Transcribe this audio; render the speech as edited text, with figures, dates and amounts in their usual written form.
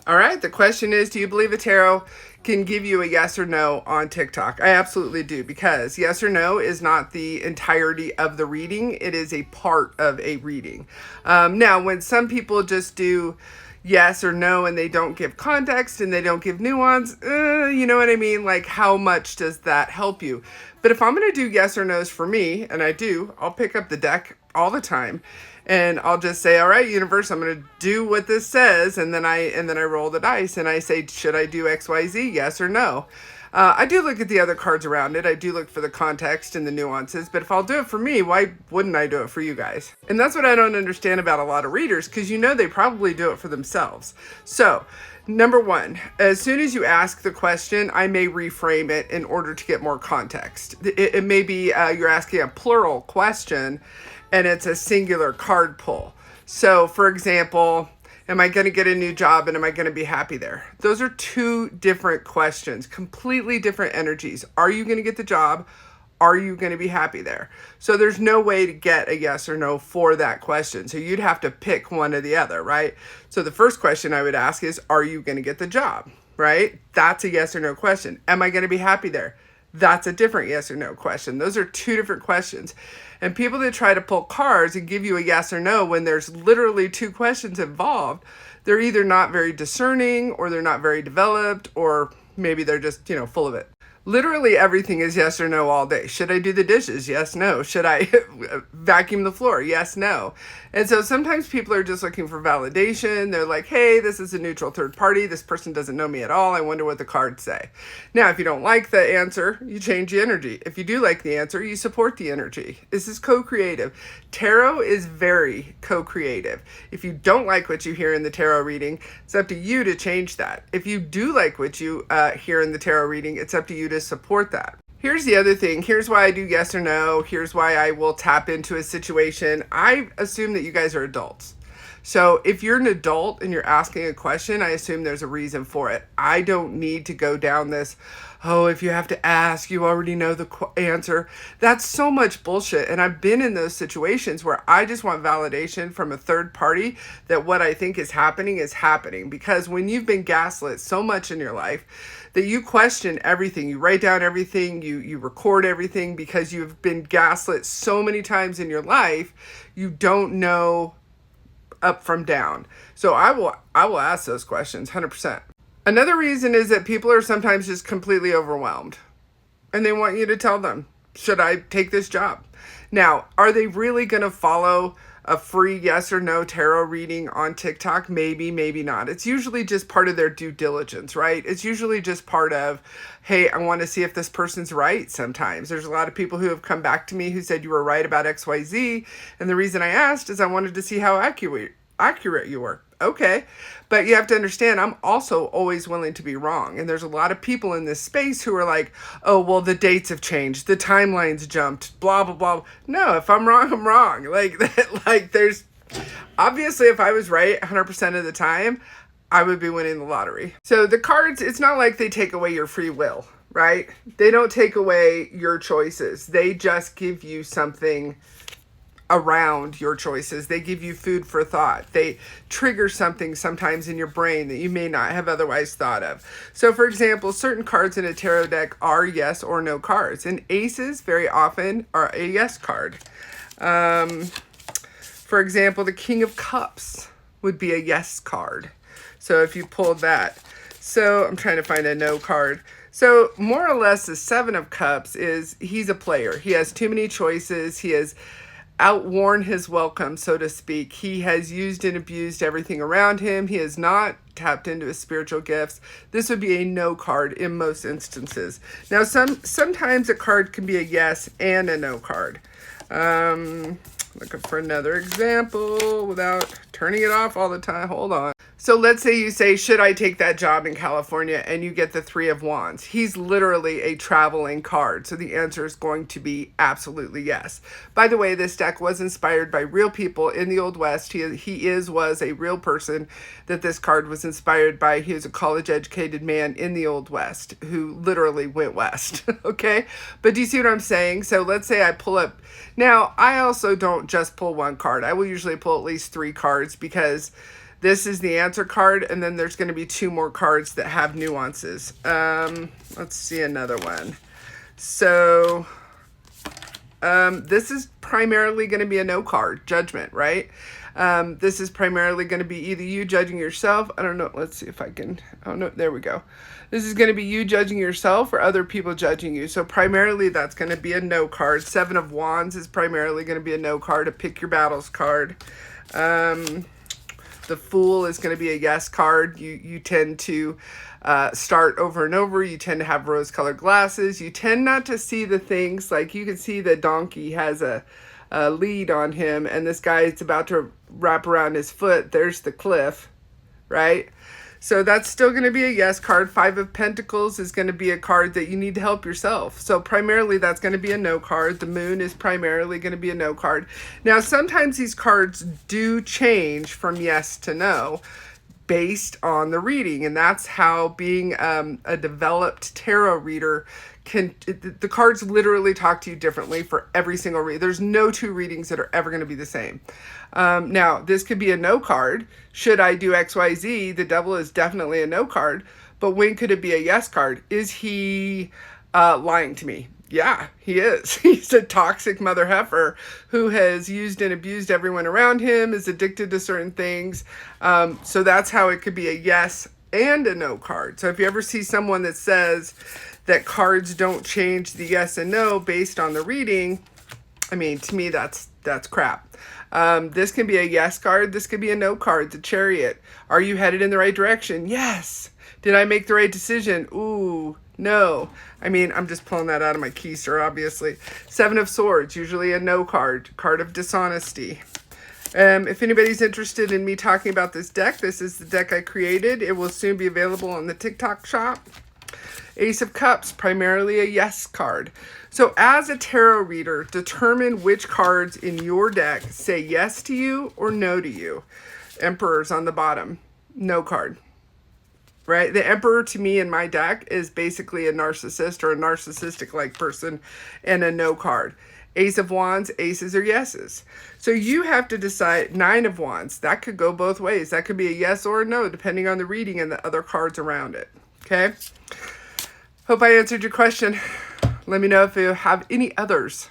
All right, the question is, do you believe a tarot can give you a yes or no on TikTok? I absolutely do, because yes or no is not the entirety of the reading. It is a part of a reading. Now, when some people just do yes or no and they don't give context and they don't give nuance, you know what I mean? Like, how much does that help you? But if I'm going to do yes or no's for me, and I do, I'll pick up the deck all the time and I'll just say, all right, universe, I'm going to do what this says. And then I roll the dice and I say, should I do XYZ? Yes or no? I do look at the other cards around it. I do look for the context and the nuances, but if I'll do it for me, why wouldn't I do it for you guys? And that's what I don't understand about a lot of readers, because they probably do it for themselves. So, number one, as soon as you ask the question, I may reframe it in order to get more context. It may be you're asking a plural question and it's a singular card pull. So, for example, am I going to get a new job and am I going to be happy there? Those are two different questions, completely different energies. Are you going to get the job? Are you going to be happy there? So there's no way to get a yes or no for that question. So you'd have to pick one or the other, right? So the first question I would ask is, are you going to get the job, right? That's a yes or no question. Am I going to be happy there? That's a different yes or no question. Those are two different questions. And people that try to pull cards and give you a yes or no when there's literally two questions involved, they're either not very discerning or they're not very developed, or maybe they're just, full of it. Literally everything is yes or no all day. Should I do the dishes? Yes, no. Should I vacuum the floor? Yes, no. And so sometimes people are just looking for validation. They're like, hey, this is a neutral third party. This person doesn't know me at all. I wonder what the cards say. Now, if you don't like the answer, you change the energy. If you do like the answer, you support the energy. This is co-creative. Tarot is very co-creative. If you don't like what you hear in the tarot reading, it's up to you to change that. If you do like what you hear in the tarot reading, it's up to you to support that. Here's the other thing. Here's why I do yes or no. Here's why I will tap into a situation. I assume that you guys are adults. So if you're an adult and you're asking a question, I assume there's a reason for it. I don't need to go down this, if you have to ask, you already know the answer. That's so much bullshit. And I've been in those situations where I just want validation from a third party that what I think is happening. Because when you've been gaslit so much in your life that you question everything, you write down everything, you record everything, because you've been gaslit so many times in your life, you don't know up from down. So I will ask those questions 100%. Another reason is that people are sometimes just completely overwhelmed and they want you to tell them, should I take this job? Now, are they really going to follow a free yes or no tarot reading on TikTok? Maybe, maybe not. It's usually just part of their due diligence, right? It's usually just part of, hey, I want to see if this person's right sometimes. There's a lot of people who have come back to me who said you were right about XYZ. And the reason I asked is I wanted to see how accurate you were. Okay. But you have to understand, I'm also always willing to be wrong. And there's a lot of people in this space who are like, oh, well, the dates have changed. The timelines jumped, blah, blah, blah. No, if I'm wrong, I'm wrong. There's obviously, if I was right 100% of the time, I would be winning the lottery. So the cards, it's not like they take away your free will, right? They don't take away your choices. They just give you something around your choices. They give you food for thought. They trigger something sometimes in your brain that you may not have otherwise thought of. So for example, certain cards in a tarot deck are yes or no cards, and aces very often are a yes card. For example, the King of Cups would be a yes card. So if you pulled that. So I'm trying to find a no card. So more or less the Seven of Cups is, he's a player. He has too many choices. He has outworn his welcome, so to speak. He has used and abused everything around him. He has not tapped into his spiritual gifts. This would be a no card in most instances. Now, sometimes a card can be a yes and a no card. Looking for another example without turning it off all the time. Hold on. So let's say you say, should I take that job in California? And you get the Three of Wands. He's literally a traveling card. So the answer is going to be absolutely yes. By the way, this deck was inspired by real people in the Old West. He was a real person that this card was inspired by. He was a college-educated man in the Old West who literally went west. Okay? But do you see what I'm saying? So let's say I pull up. Now, I also don't just pull one card. I will usually pull at least 3 cards, because This is the answer card, and then there's going to be 2 more cards that have nuances. Let's see another one. So this is primarily going to be a no card, judgment, right? This is primarily going to be either you judging yourself. I don't know. Let's see if I can. Oh, no. There we go. This is going to be you judging yourself or other people judging you. So primarily that's going to be a no card. 7 of Wands is primarily going to be a no card, a pick your battles card. The Fool is going to be a yes card. You tend to start over and over. You tend to have rose-colored glasses. You tend not to see the things, like you can see the donkey has a lead on him, and this guy is about to wrap around his foot. There's the cliff, right? So that's still going to be a yes card. 5 of Pentacles is going to be a card that you need to help yourself. So primarily that's going to be a no card. The Moon is primarily going to be a no card. Now, sometimes these cards do change from yes to no based on the reading. And that's how being a developed tarot reader can, the cards literally talk to you differently for every single read. There's no 2 readings that are ever going to be the same. Now, this could be a no card. Should I do XYZ? The Devil is definitely a no card. But when could it be a yes card? Is he lying to me? Yeah, he is. He's a toxic mother heifer who has used and abused everyone around him, is addicted to certain things. So that's how it could be a yes and a no card. So if you ever see someone that says that cards don't change the yes and no based on the reading, I mean, to me, that's crap. This can be a yes card. This could be a no card. The Chariot. Are you headed in the right direction? Yes. Did I make the right decision? Ooh, no. I mean, I'm just pulling that out of my keister, obviously. 7 of Swords, usually a no card. Card of dishonesty. If anybody's interested in me talking about this deck, this is the deck I created. It will soon be available on the TikTok shop. Ace of Cups, primarily a yes card. So as a tarot reader, determine which cards in your deck say yes to you or no to you. Emperor's on the bottom. No card. Right? The Emperor to me in my deck is basically a narcissist or a narcissistic-like person and a no card. Ace of Wands, aces or yeses. So you have to decide. 9 of Wands, that could go both ways. That could be a yes or a no, depending on the reading and the other cards around it. Okay? Hope I answered your question. Let me know if you have any others.